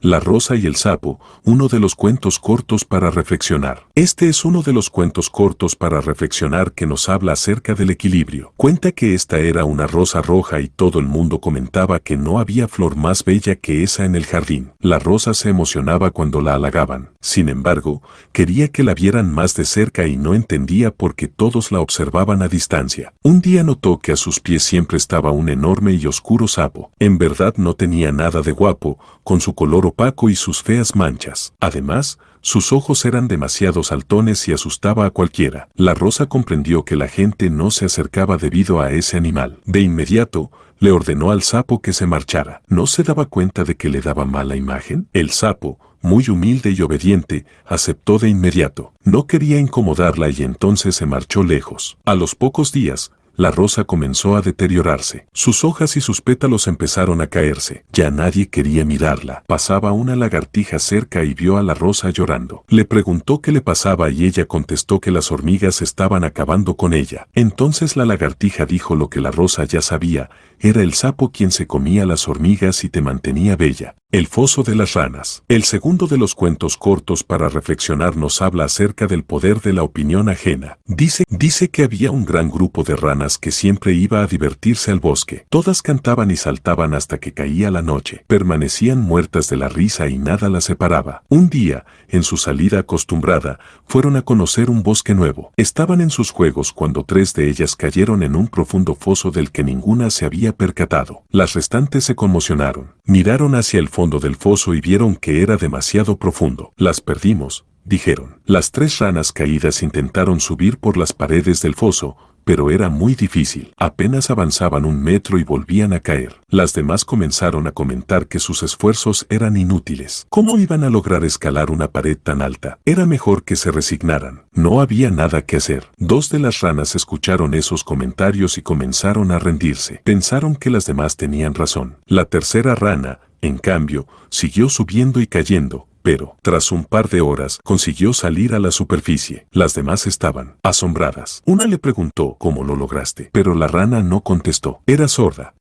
La rosa y el sapo, uno de los cuentos cortos para reflexionar. Este es uno de los cuentos cortos para reflexionar que nos habla acerca del equilibrio. Cuenta que esta era una rosa roja y todo el mundo comentaba que no había flor más bella que esa en el jardín. La rosa se emocionaba cuando la halagaban. Sin embargo, quería que la vieran más de cerca y no entendía por qué todos la observaban a distancia. Un día notó que a sus pies siempre estaba un enorme y oscuro sapo. En verdad no tenía nada de guapo, con su color opaco y sus feas manchas. Además, sus ojos eran demasiado saltones y asustaba a cualquiera. La rosa comprendió que la gente no se acercaba debido a ese animal. De inmediato, le ordenó al sapo que se marchara. ¿No se daba cuenta de que le daba mala imagen? El sapo, muy humilde y obediente, aceptó de inmediato. No quería incomodarla y entonces se marchó lejos. A los pocos días, la rosa comenzó a deteriorarse. Sus hojas y sus pétalos empezaron a caerse. Ya nadie quería mirarla. Pasaba una lagartija cerca y vio a la rosa llorando. Le preguntó qué le pasaba y ella contestó que las hormigas estaban acabando con ella. Entonces la lagartija dijo lo que la rosa ya sabía. Era el sapo quien se comía las hormigas y te mantenía bella. El foso de las ranas. El segundo de los cuentos cortos para reflexionar nos habla acerca del poder de la opinión ajena. Dice que había un gran grupo de ranas que siempre iba a divertirse al bosque. Todas cantaban y saltaban hasta que caía la noche. Permanecían muertas de la risa y nada las separaba. Un día, en su salida acostumbrada, fueron a conocer un bosque nuevo. Estaban en sus juegos cuando 3 de ellas cayeron en un profundo foso del que ninguna se había percatado. Las restantes se conmocionaron. Miraron hacia el fondo del foso y vieron que era demasiado profundo. Las perdimos, dijeron. Las 3 ranas caídas intentaron subir por las paredes del foso, pero era muy difícil. Apenas avanzaban 1 metro y volvían a caer. Las demás comenzaron a comentar que sus esfuerzos eran inútiles. ¿Cómo iban a lograr escalar una pared tan alta? Era mejor que se resignaran. No había nada que hacer. 2 de las ranas escucharon esos comentarios y comenzaron a rendirse. Pensaron que las demás tenían razón. La tercera rana, en cambio, siguió subiendo y cayendo, pero, tras un par de horas, consiguió salir a la superficie. Las demás estaban asombradas. Una le preguntó cómo lo lograste, pero la rana no contestó. Era sorda.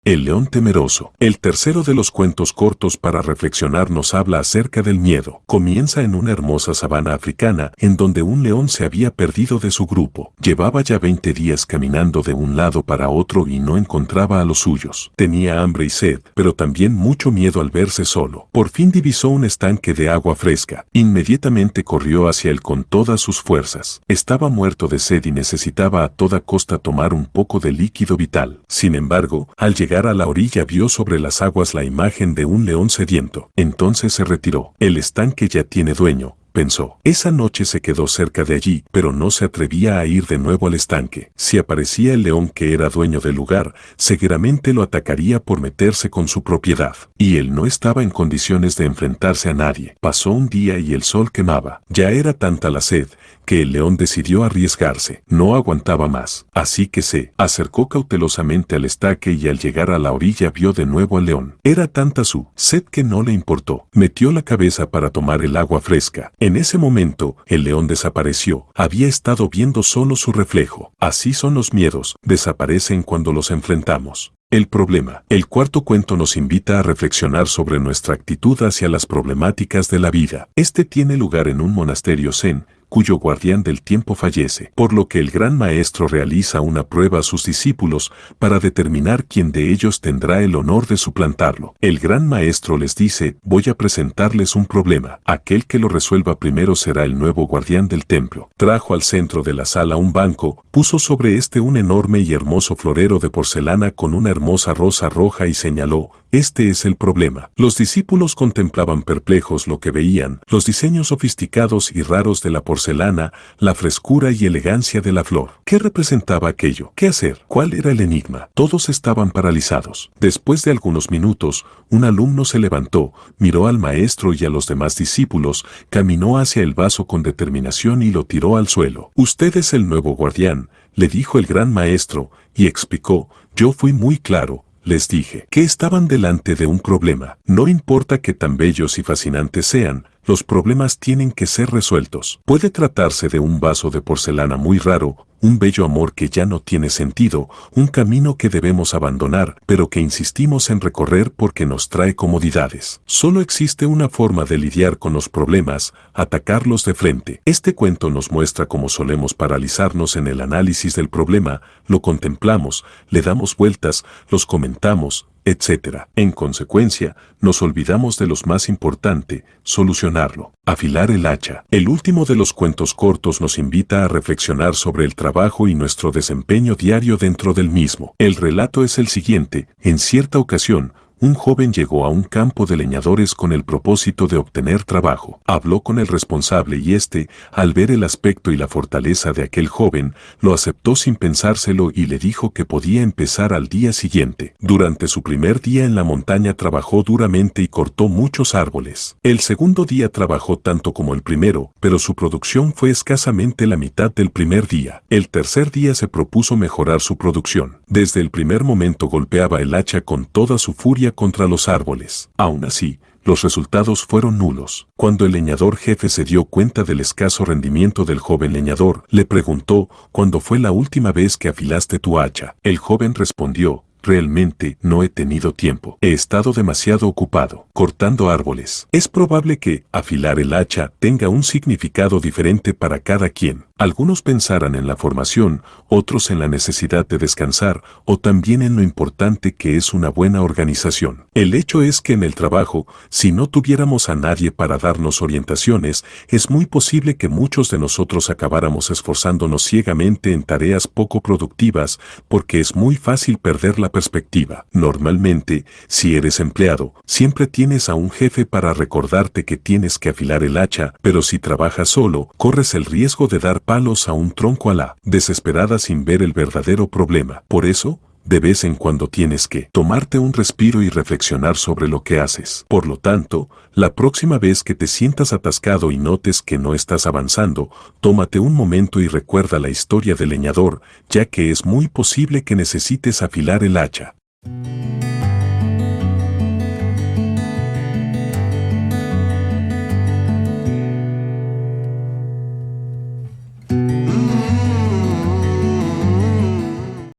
El león temeroso. El tercero de los cuentos cortos para reflexionar nos habla acerca del miedo. Comienza en una hermosa sabana africana en donde un león se había perdido de su grupo. Llevaba ya 20 días caminando de un lado para otro y no encontraba a los suyos. Tenía hambre y sed, pero también mucho miedo al verse solo. Por fin divisó un estanque de agua fresca. Inmediatamente corrió hacia él con todas sus fuerzas. Estaba muerto de sed y necesitaba a toda costa tomar un poco de líquido vital. Sin embargo, al llegar a la orilla vio sobre las aguas la imagen de un león sediento. Entonces se retiró. El estanque ya tiene dueño, pensó. Esa noche se quedó cerca de allí, pero no se atrevía a ir de nuevo al estanque. Si aparecía el león que era dueño del lugar, seguramente lo atacaría por meterse con su propiedad. Y él no estaba en condiciones de enfrentarse a nadie. Pasó un día y el sol quemaba. Ya era tanta la sed que el león decidió arriesgarse. No aguantaba más. Así que se acercó cautelosamente al estanque y al llegar a la orilla vio de nuevo al león. Era tanta su sed que no le importó. Metió la cabeza para tomar el agua fresca. En ese momento, el león desapareció. Había estado viendo solo su reflejo. Así son los miedos. Desaparecen cuando los enfrentamos. El problema. El cuarto cuento nos invita a reflexionar sobre nuestra actitud hacia las problemáticas de la vida. Este tiene lugar en un monasterio zen, cuyo guardián del tiempo fallece, por lo que el gran maestro realiza una prueba a sus discípulos para determinar quién de ellos tendrá el honor de suplantarlo. El gran maestro les dice, voy a presentarles un problema. Aquel que lo resuelva primero será el nuevo guardián del templo. Trajo al centro de la sala un banco, puso sobre este un enorme y hermoso florero de porcelana con una hermosa rosa roja y señaló, este es el problema. Los discípulos contemplaban perplejos lo que veían, los diseños sofisticados y raros de la porcelana, la frescura y elegancia de la flor. ¿Qué representaba aquello? ¿Qué hacer? ¿Cuál era el enigma? Todos estaban paralizados. Después de algunos minutos, un alumno se levantó, miró al maestro y a los demás discípulos, caminó hacia el vaso con determinación y lo tiró al suelo. Usted es el nuevo guardián, le dijo el gran maestro, y explicó, yo fui muy claro. Les dije que estaban delante de un problema. No importa que tan bellos y fascinantes sean, los problemas tienen que ser resueltos. Puede tratarse de un vaso de porcelana muy raro, un bello amor que ya no tiene sentido, un camino que debemos abandonar, pero que insistimos en recorrer porque nos trae comodidades. Solo existe una forma de lidiar con los problemas, atacarlos de frente. Este cuento nos muestra cómo solemos paralizarnos en el análisis del problema, lo contemplamos, le damos vueltas, los comentamos, etc. En consecuencia, nos olvidamos de lo más importante, solucionarlo. Afilar el hacha. El último de los cuentos cortos nos invita a reflexionar sobre el trabajo y nuestro desempeño diario dentro del mismo. El relato es el siguiente: en cierta ocasión, un joven llegó a un campo de leñadores con el propósito de obtener trabajo. Habló con el responsable y éste, al ver el aspecto y la fortaleza de aquel joven, lo aceptó sin pensárselo y le dijo que podía empezar al día siguiente. Durante su primer día en la montaña trabajó duramente y cortó muchos árboles. El segundo día trabajó tanto como el primero, pero su producción fue escasamente la mitad del primer día. El tercer día se propuso mejorar su producción. Desde el primer momento golpeaba el hacha con toda su furia contra los árboles. Aún así, los resultados fueron nulos. Cuando el leñador jefe se dio cuenta del escaso rendimiento del joven leñador, le preguntó: ¿cuándo fue la última vez que afilaste tu hacha? El joven respondió: realmente no he tenido tiempo. He estado demasiado ocupado cortando árboles. Es probable que afilar el hacha tenga un significado diferente para cada quien. Algunos pensarán en la formación, otros en la necesidad de descansar o también en lo importante que es una buena organización. El hecho es que en el trabajo, si no tuviéramos a nadie para darnos orientaciones, es muy posible que muchos de nosotros acabáramos esforzándonos ciegamente en tareas poco productivas porque es muy fácil perder la perspectiva. Normalmente, si eres empleado, siempre tienes a un jefe para recordarte que tienes que afilar el hacha, pero si trabajas solo, corres el riesgo de dar palos a un tronco a la desesperada sin ver el verdadero problema. Por eso, de vez en cuando tienes que tomarte un respiro y reflexionar sobre lo que haces. Por lo tanto, la próxima vez que te sientas atascado y notes que no estás avanzando, tómate un momento y recuerda la historia del leñador, ya que es muy posible que necesites afilar el hacha.